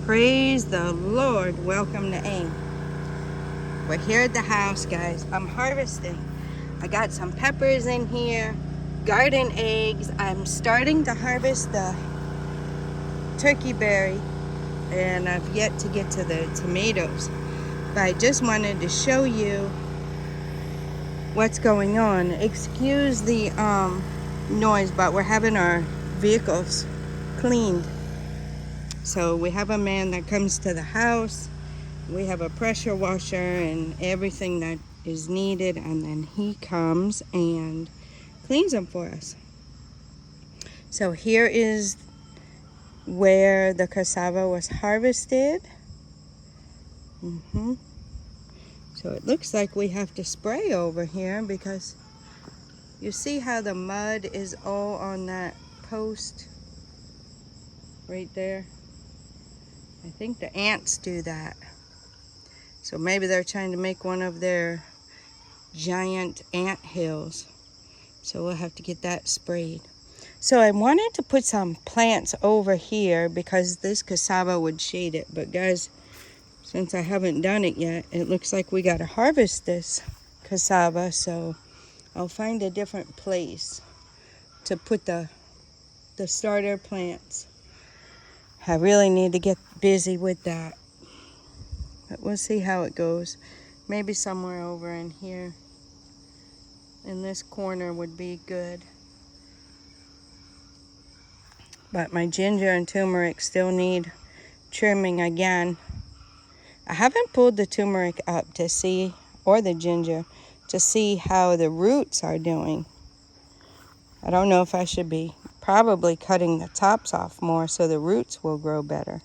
Praise the Lord. Welcome to AIM. We're here at the house, guys. I'm harvesting. I got some peppers in here, garden eggs. I'm starting to harvest the turkey berry, and I've yet to get to the tomatoes. But I just wanted to show you what's going on. Excuse the noise, but we're having our vehicles cleaned. So we have a man that comes to the house. We have a pressure washer and everything that is needed, and then he comes and cleans them for us. So here is where the cassava was harvested. So it looks like we have to spray over here because you see how the mud is all on that post right there. I think the ants do that. So maybe they're trying to make one of their giant ant hills. So we'll have to get that sprayed. So I wanted to put some plants over here because this cassava would shade it. But guys, since I haven't done it yet, it looks like we got to harvest this cassava. So I'll find a different place to put the starter plants. I really need to get busy with that. But we'll see how it goes. Maybe somewhere over in here. In this corner would be good. But my ginger and turmeric still need trimming again. I haven't pulled the turmeric up to see, or the ginger, to see how the roots are doing. I don't know if I should be probably cutting the tops off more so the roots will grow better.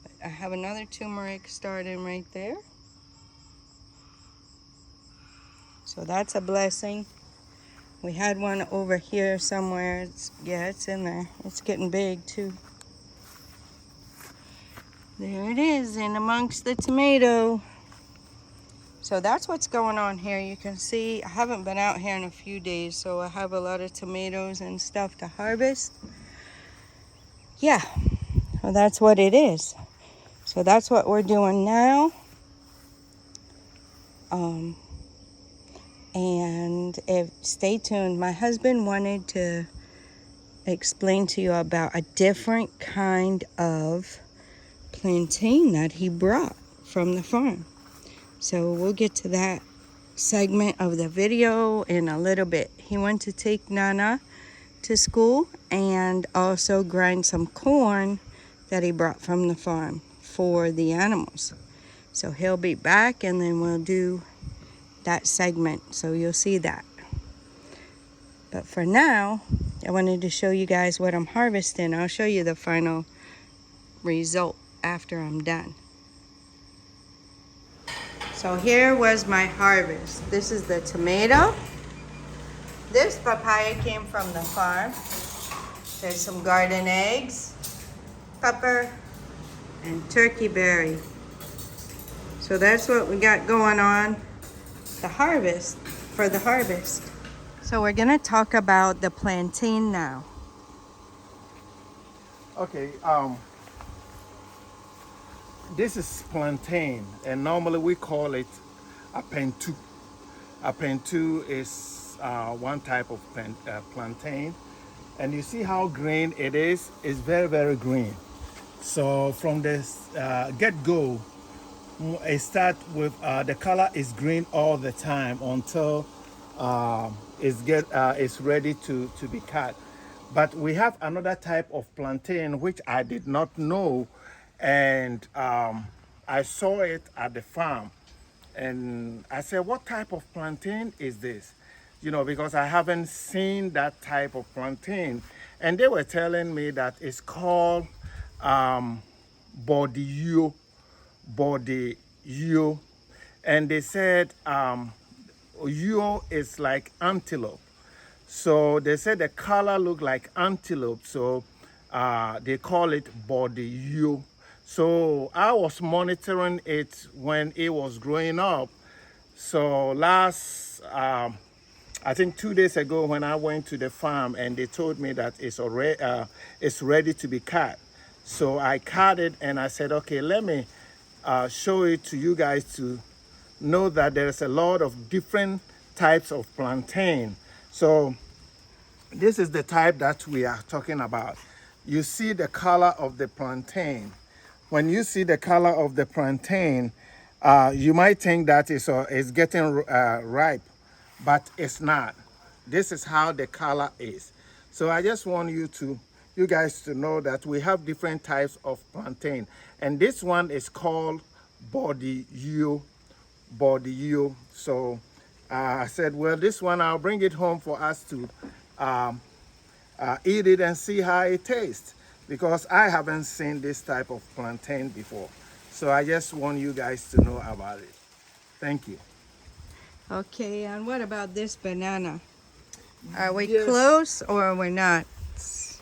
But I have another turmeric starting right there. So that's a blessing. We had one over here somewhere. It's in there. It's getting big too. There it is, in amongst the tomato. So that's what's going on here. You can see I haven't been out here in a few days, so I have a lot of tomatoes and stuff to harvest. Yeah, well, that's what it is. So that's what we're doing now. And stay tuned. My husband wanted to explain to you about a different kind of plantain that he brought from the farm. So we'll get to that segment of the video in a little bit. He went to take Nana to school and also grind some corn that he brought from the farm for the animals. So he'll be back and then we'll do that segment, so you'll see that. But for now, I wanted to show you guys what I'm harvesting. I'll show you the final result after I'm done. So here was my harvest. This is the tomato. This papaya came from the farm. There's some garden eggs, pepper, and turkey berry. So that's what we got going on the harvest. So we're gonna talk about the plantain now. Okay, this is plantain, and normally we call it a pentu. A pentu is one type of plantain, and you see how green it is. It's very, very green. So from this get-go, it starts with the color is green all the time until it's ready to be cut. But we have another type of plantain which I did not know, and I saw it at the farm, and I said, what type of plantain is this? You know, because I haven't seen that type of plantain, and they were telling me that it's called bodiyo, and they said yo is like antelope. So they said the color looked like antelope, so they call it bodiyo. So I was monitoring it when it was growing up. So I think 2 days ago when I went to the farm and they told me that it's ready to be cut. So I cut it and I said, okay, let me show it to you guys to know that there's a lot of different types of plantain. So this is the type that we are talking about. You see the color of the plantain. When you see the color of the plantain, you might think that it's getting ripe, but it's not. This is how the color is. So I just want you guys to know that we have different types of plantain, and this one is called bodiyo. So I said, well, this one I'll bring it home for us to eat it and see how it tastes, because I haven't seen this type of plantain before. So I just want you guys to know about it. Thank you. Okay, and what about this banana? Are we Yes. close or we're not?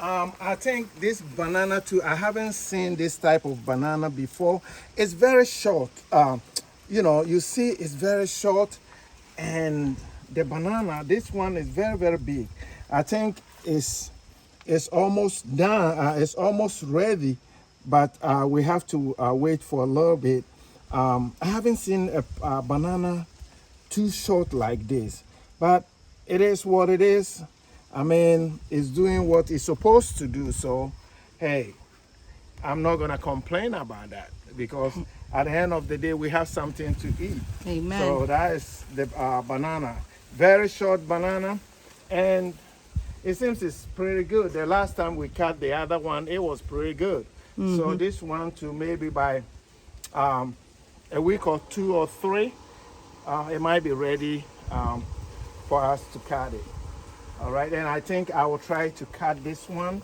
I think this banana too, I haven't seen this type of banana before. It's very short. You see it's very short, and the banana, this one is very, very big. I think it's almost done. It's almost ready, but we have to wait for a little bit. I haven't seen a banana too short like this, but it is what it is. I mean, it's doing what it's supposed to do. So, hey, I'm not gonna complain about that, because at the end of the day, we have something to eat. Amen. So that is the banana, very short banana, and it seems it's pretty good. The last time we cut the other one, it was pretty good. So this one too, maybe by a week or 2 or 3, it might be ready for us to cut it. All right, and I think I will try to cut this one.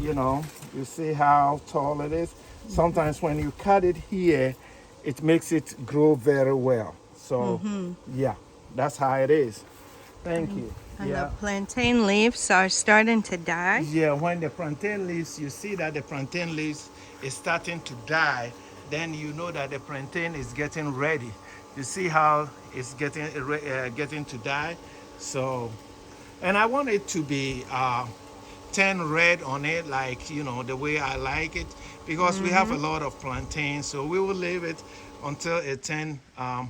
You see how tall it is. Sometimes when you cut it here, it makes it grow very well. So yeah, that's how it is. Thank you. And Yeah. the plantain leaves are starting to die. Yeah, when the plantain leaves, you see that the plantain leaves is starting to die, then you know that the plantain is getting ready. You see how it's getting to die. So, and I want it to be turn red on it, like the way I like it, because we have a lot of plantain. So we will leave it until it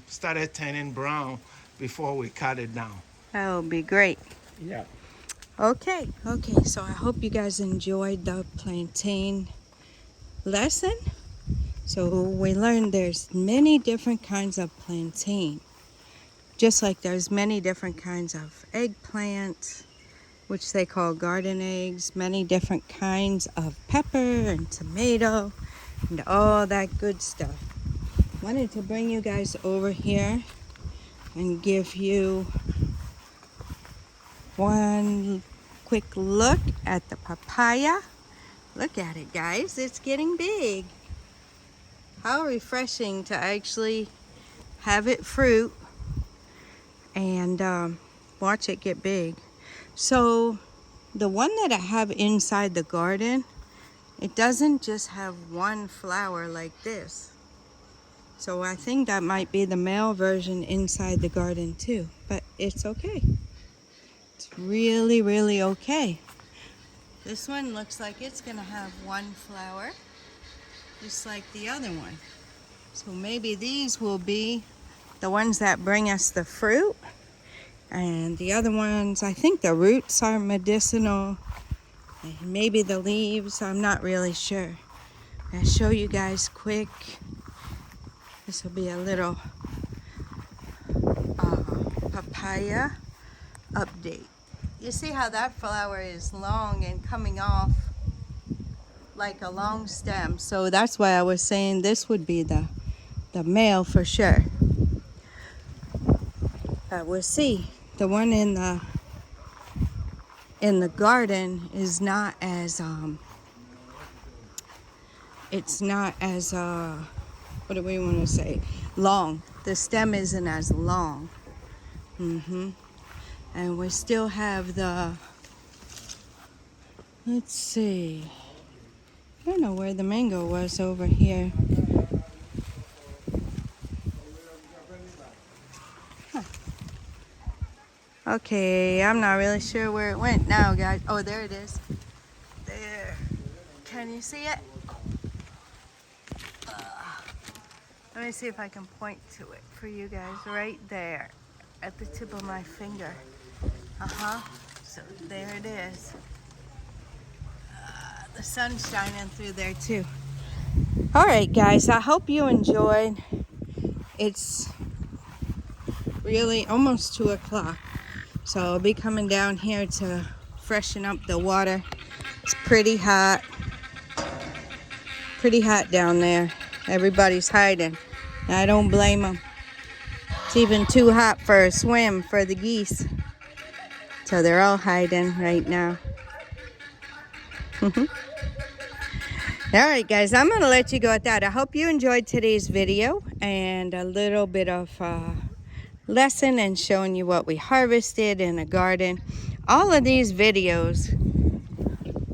started turning brown before we cut it down. That will be great. Yeah. Okay, so I hope you guys enjoyed the plantain lesson. So we learned there's many different kinds of plantain. Just like there's many different kinds of eggplant, which they call garden eggs, many different kinds of pepper and tomato and all that good stuff. Wanted to bring you guys over here and give you one quick look at the papaya. Look at it, guys. It's getting big. How refreshing to actually have it fruit and watch it get big. So the one that I have inside the garden, it doesn't just have one flower like this. So I think that might be the male version inside the garden too, but it's okay. It's really, really okay. This one looks like it's gonna have one flower, just like the other one. So maybe these will be the ones that bring us the fruit. And the other ones, I think the roots are medicinal. And maybe the leaves, I'm not really sure. I'll show you guys quick. This will be a little papaya update. You see how that flower is long and coming off like a long stem. So that's why I was saying this would be the male for sure. But we'll see. The one in the garden is not as it's not as what do we want to say, long. The stem isn't as long. And we still have the, let's see, I don't know where the mango was over here. Okay, I'm not really sure where it went now, guys. Oh, there it is. There. Can you see it? Let me see if I can point to it for you guys right there at the tip of my finger. So there it is. The sun's shining through there too. All right, guys, I hope you enjoyed. It's really almost 2 o'clock. So I'll be coming down here to freshen up the water. It's pretty hot. Pretty hot down there. Everybody's hiding. I don't blame them. It's even too hot for a swim for the geese. So they're all hiding right now. All right, guys, I'm going to let you go at that. I hope you enjoyed today's video and a little bit of lesson and showing you what we harvested in the garden. All of these videos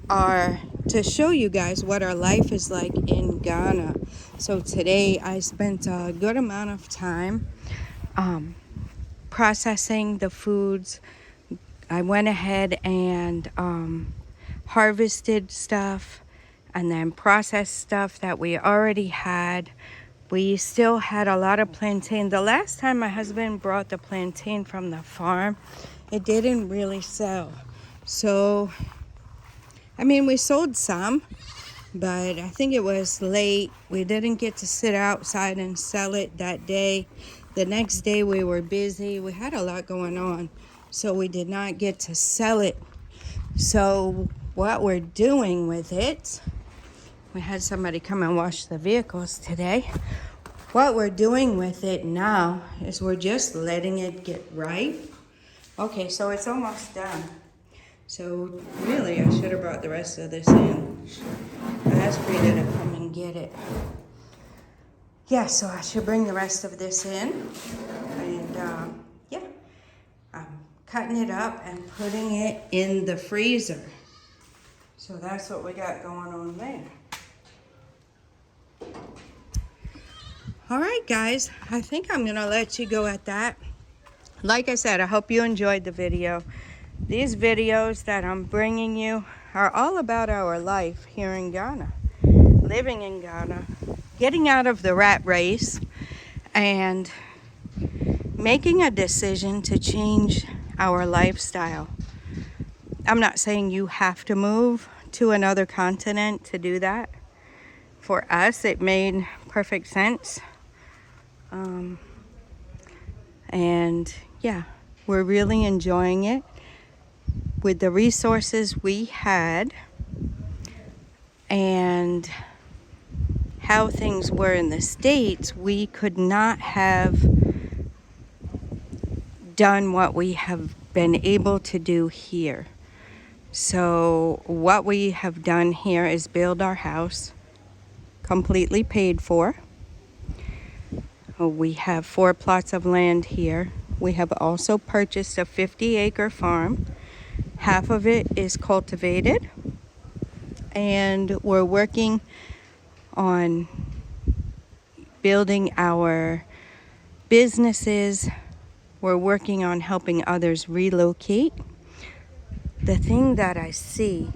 are to show you guys what our life is like in Ghana. So today I spent a good amount of time processing the foods. I went ahead and harvested stuff and then processed stuff that we already had. We still had a lot of plantain. The last time my husband brought the plantain from the farm, it didn't really sell. So, I mean, we sold some, but I think it was late. We didn't get to sit outside and sell it that day. The next day we were busy. We had a lot going on, so we did not get to sell it. So what we're doing with it, we had somebody come and wash the vehicles today. What we're doing with it now is we're just letting it get ripe. Okay, so it's almost done. So really, I should have brought the rest of this in. I asked Frida to come and get it. Yeah, so I should bring the rest of this in. And yeah, I'm cutting it up and putting it in the freezer. So that's what we got going on there. All right, guys, I think I'm gonna let you go at that. Like I said, I hope you enjoyed the video. These videos that I'm bringing you are all about our life here in Ghana, living in Ghana, getting out of the rat race, and making a decision to change our lifestyle. I'm not saying you have to move to another continent to do that. For us, it made perfect sense. And yeah, we're really enjoying it. With the resources we had and how things were in the States, we could not have done what we have been able to do here. So what we have done here is build our house, completely paid for. We have 4 plots of land here. We have also purchased a 50-acre farm. Half of it is cultivated, and we're working on building our businesses. We're working on helping others relocate. The thing that I see,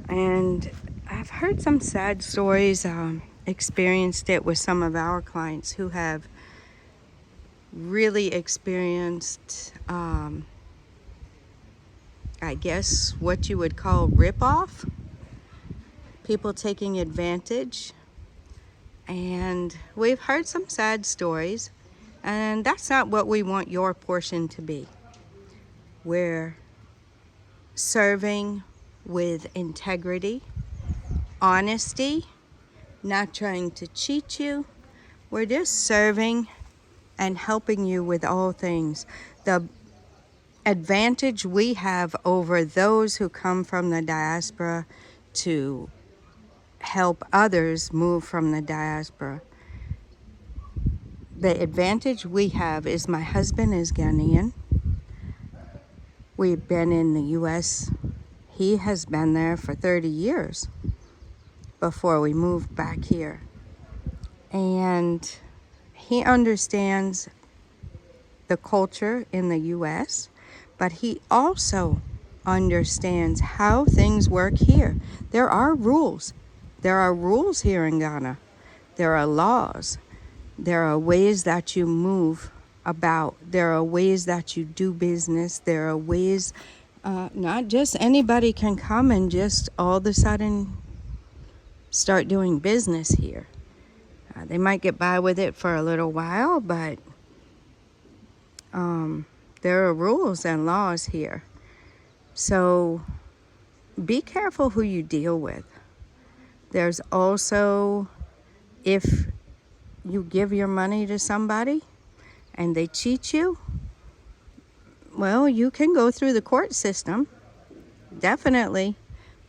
and I've heard some sad stories, experienced it with some of our clients who have really experienced I guess what you would call rip-off, people taking advantage. And we've heard some sad stories, and that's not what we want your portion to be. We're serving with integrity, honesty, not trying to cheat you. We're just serving and helping you with all things. The advantage we have over those who come from the diaspora to help others move from the diaspora. The advantage we have is my husband is Ghanaian. We've been in the U.S. He has been there for 30 years before we moved back here. And he understands the culture in the U.S., but he also understands how things work here. There are rules. There are rules here in Ghana. There are laws. There are ways that you move about. There are ways that you do business. There are ways, not just anybody can come and just all of a sudden start doing business here. They might get by with it for a little while, but there are rules and laws here. So be careful who you deal with. There's also, if you give your money to somebody and they cheat you, well, you can go through the court system, definitely,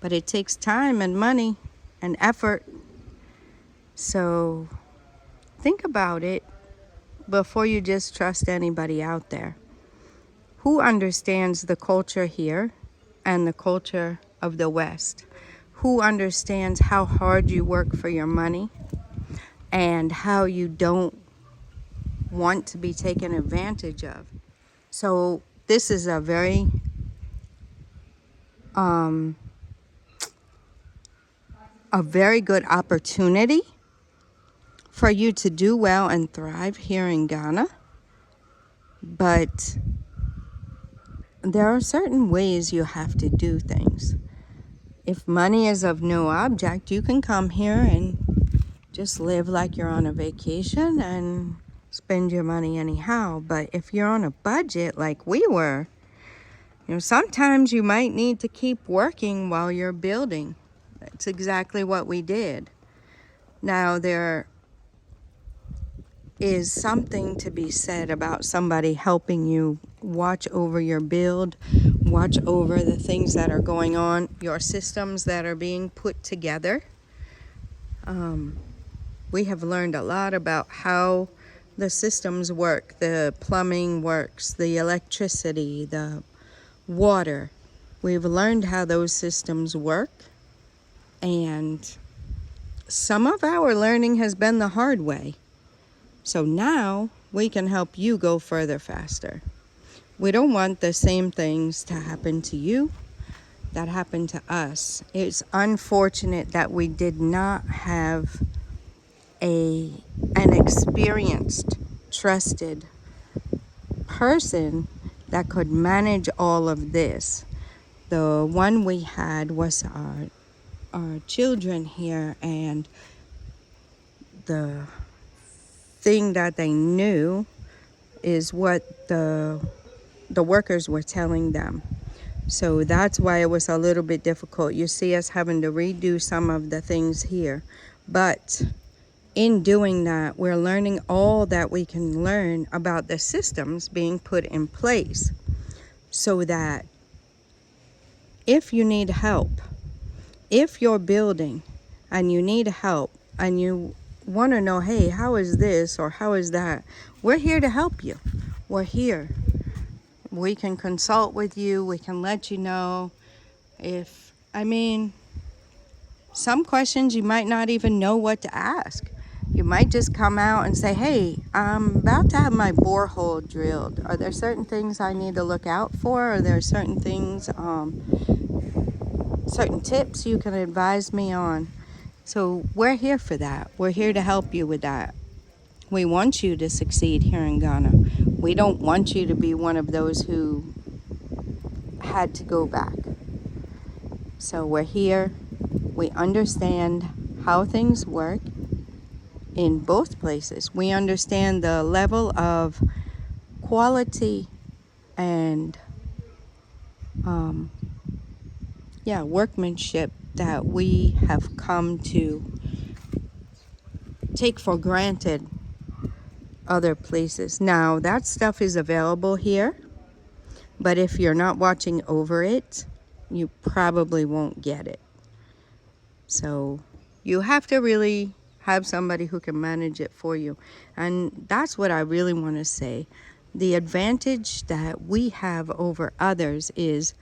but it takes time and money and effort. So think about it before you just trust anybody out there. Who understands the culture here and the culture of the West? Who understands how hard you work for your money and how you don't want to be taken advantage of? So this is a very good opportunity for you to do well and thrive here in Ghana. But there are certain ways you have to do things. If money is of no object, you can come here and just live like you're on a vacation and spend your money anyhow. But if you're on a budget like we were, sometimes you might need to keep working while you're building. That's exactly what we did. Now, there is something to be said about somebody helping you watch over your build, watch over the things that are going on, your systems that are being put together. We have learned a lot about how the systems work, the plumbing works, the electricity, the water. We've learned how those systems work, and some of our learning has been the hard way. So now we can help you go further faster. We don't want the same things to happen to you that happened to us. It's unfortunate that we did not have an experienced, trusted person that could manage all of this. The one we had was our children here, and the thing that they knew is what the workers were telling them. So that's why it was a little bit difficult. You see us having to redo some of the things here. But in doing that, we're learning all that we can learn about the systems being put in place, so that if you need help, if you're building and you need help and you want to know, hey, how is this or how is that? We're here to help you. We're here. We can consult with you. We can let you know some questions you might not even know what to ask. You might just come out and say, hey, I'm about to have my borehole drilled. Are there certain things I need to look out for? Are there certain things, certain tips you can advise me on? So we're here for that. We're here to help you with that. We want you to succeed here in Ghana. We don't want you to be one of those who had to go back. So we're here. We understand how things work in both places. We understand the level of quality and workmanship that we have come to take for granted other places. Now, that stuff is available here, but if you're not watching over it, you probably won't get it. So you have to really have somebody who can manage it for you. And that's what I really want to say. The advantage that we have over others is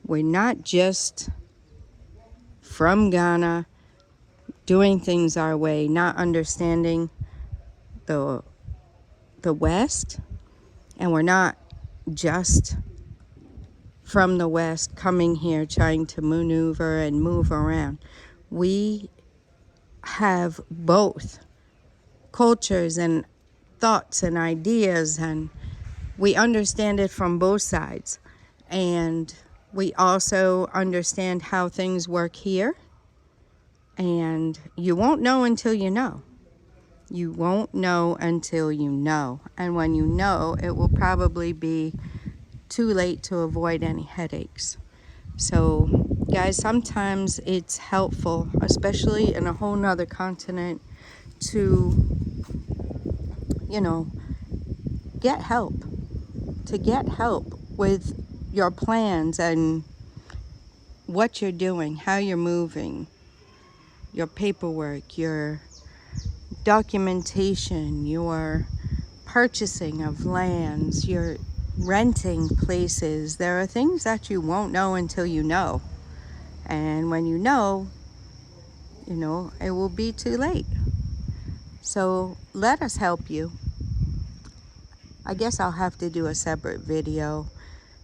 we're not just from Ghana doing things our way, not understanding the West, and we're not just from the West coming here trying to maneuver and move around. We have both cultures and thoughts and ideas, and we understand it from both sides. And we also understand how things work here. And you won't know until you know. You won't know until you know. And when you know, it will probably be too late to avoid any headaches. So, guys, sometimes it's helpful, especially in a whole nother continent, to, get help. To get help with your plans and what you're doing, how you're moving, your paperwork, your documentation, your purchasing of lands, your renting places. There are things that you won't know until you know. And when you know, it will be too late. So let us help you. I guess I'll have to do a separate video.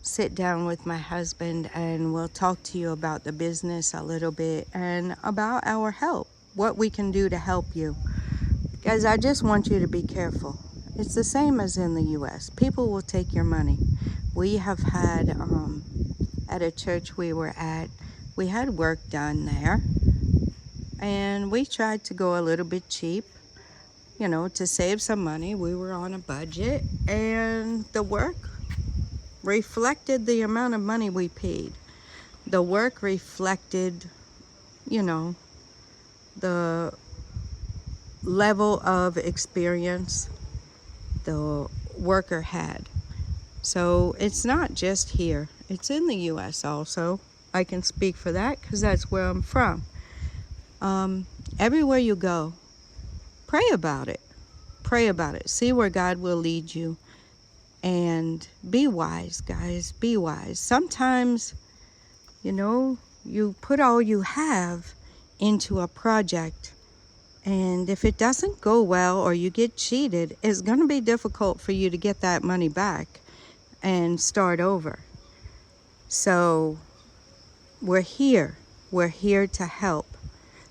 Sit down with my husband and we'll talk to you about the business a little bit and about our help, what we can do to help you. Guys, I just want you to be careful. It's the same as in the US. People will take your money. We have had, at a church we were at, we had work done there. And we tried to go a little bit cheap, to save some money. We were on a budget. And the work reflected the amount of money we paid. The work reflected, the level of experience the worker had. So it's not just here. It's in the US also. I can speak for that because that's where I'm from. Everywhere you go, pray about it. Pray about it. See where God will lead you. And be wise, guys. Be wise. Sometimes, you put all you have into a project. And if it doesn't go well or you get cheated, it's going to be difficult for you to get that money back and start over. So we're here. We're here to help.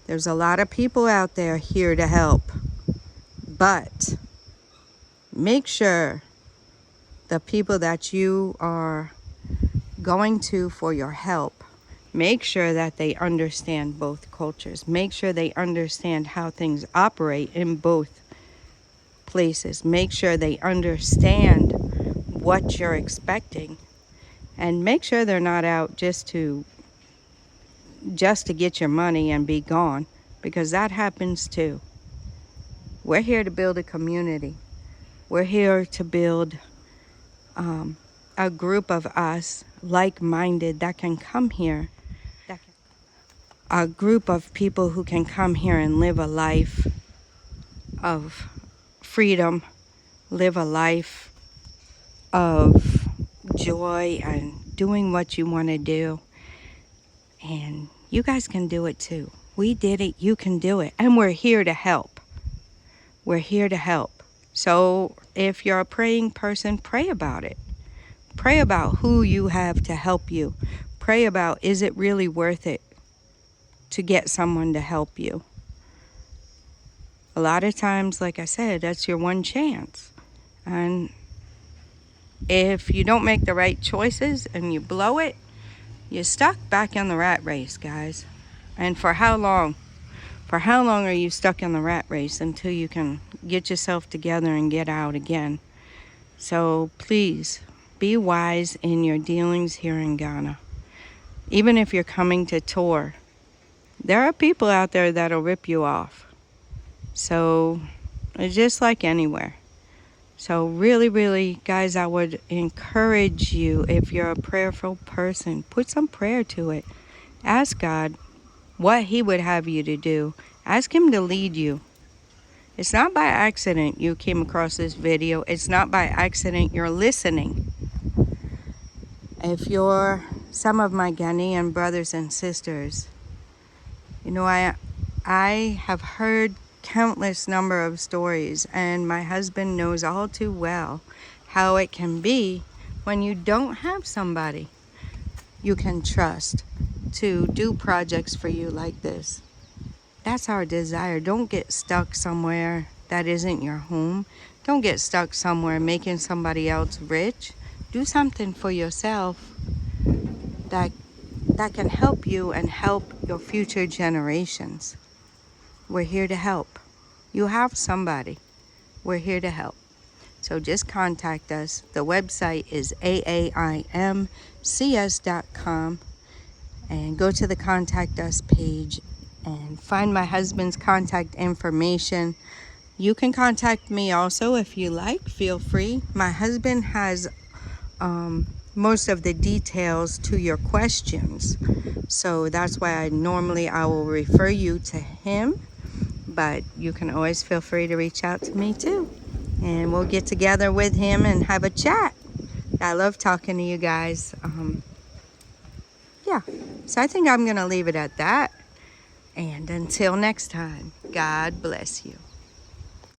There's a lot of people out there here to help. But make sure the people that you are going to for your help, make sure that they understand both cultures. Make sure they understand how things operate in both places. Make sure they understand what you're expecting. And make sure they're not out just to get your money and be gone, because that happens too. We're here to build a community. We're here to build a group of us like-minded that can come here. A group of people who can come here and live a life of freedom, live a life of joy and doing what you want to do. And you guys can do it too. We did it, you can do it. And we're here to help. We're here to help. So if you're a praying person, pray about it. Pray about who you have to help you. Pray about, is it really worth it to get someone to help you? A lot of times, like I said, that's your one chance. And if you don't make the right choices and you blow it, you're stuck back in the rat race, guys. And for how long? For how long are you stuck in the rat race until you can get yourself together and get out again? So please, be wise in your dealings here in Ghana. Even if you're coming to tour, there are people out there that'll rip you off. So it's just like anywhere. So really, really, guys, I would encourage you, if you're a prayerful person, put some prayer to it. Ask God what He would have you to do. Ask Him to lead you. It's not by accident you came across this video. It's not by accident you're listening. If you're some of my Ghanaian brothers and sisters, I have heard countless number of stories, and my husband knows all too well how it can be when you don't have somebody you can trust to do projects for you like this. That's our desire. Don't get stuck somewhere that isn't your home. Don't get stuck somewhere making somebody else rich. Do something for yourself that can help you and help your future generations. We're here to help. You have somebody. We're here to help. So just contact us. The website is aaimcs.com, and go to the contact us page and find my husband's contact information. You can contact me also if you like. Feel free. My husband has most of the details to your questions, so that's why I will refer you to him, but you can always feel free to reach out to me too, and we'll get together with him and have a chat. I love talking to you guys. Yeah, so I think I'm gonna leave it at that, and until next time, God bless you.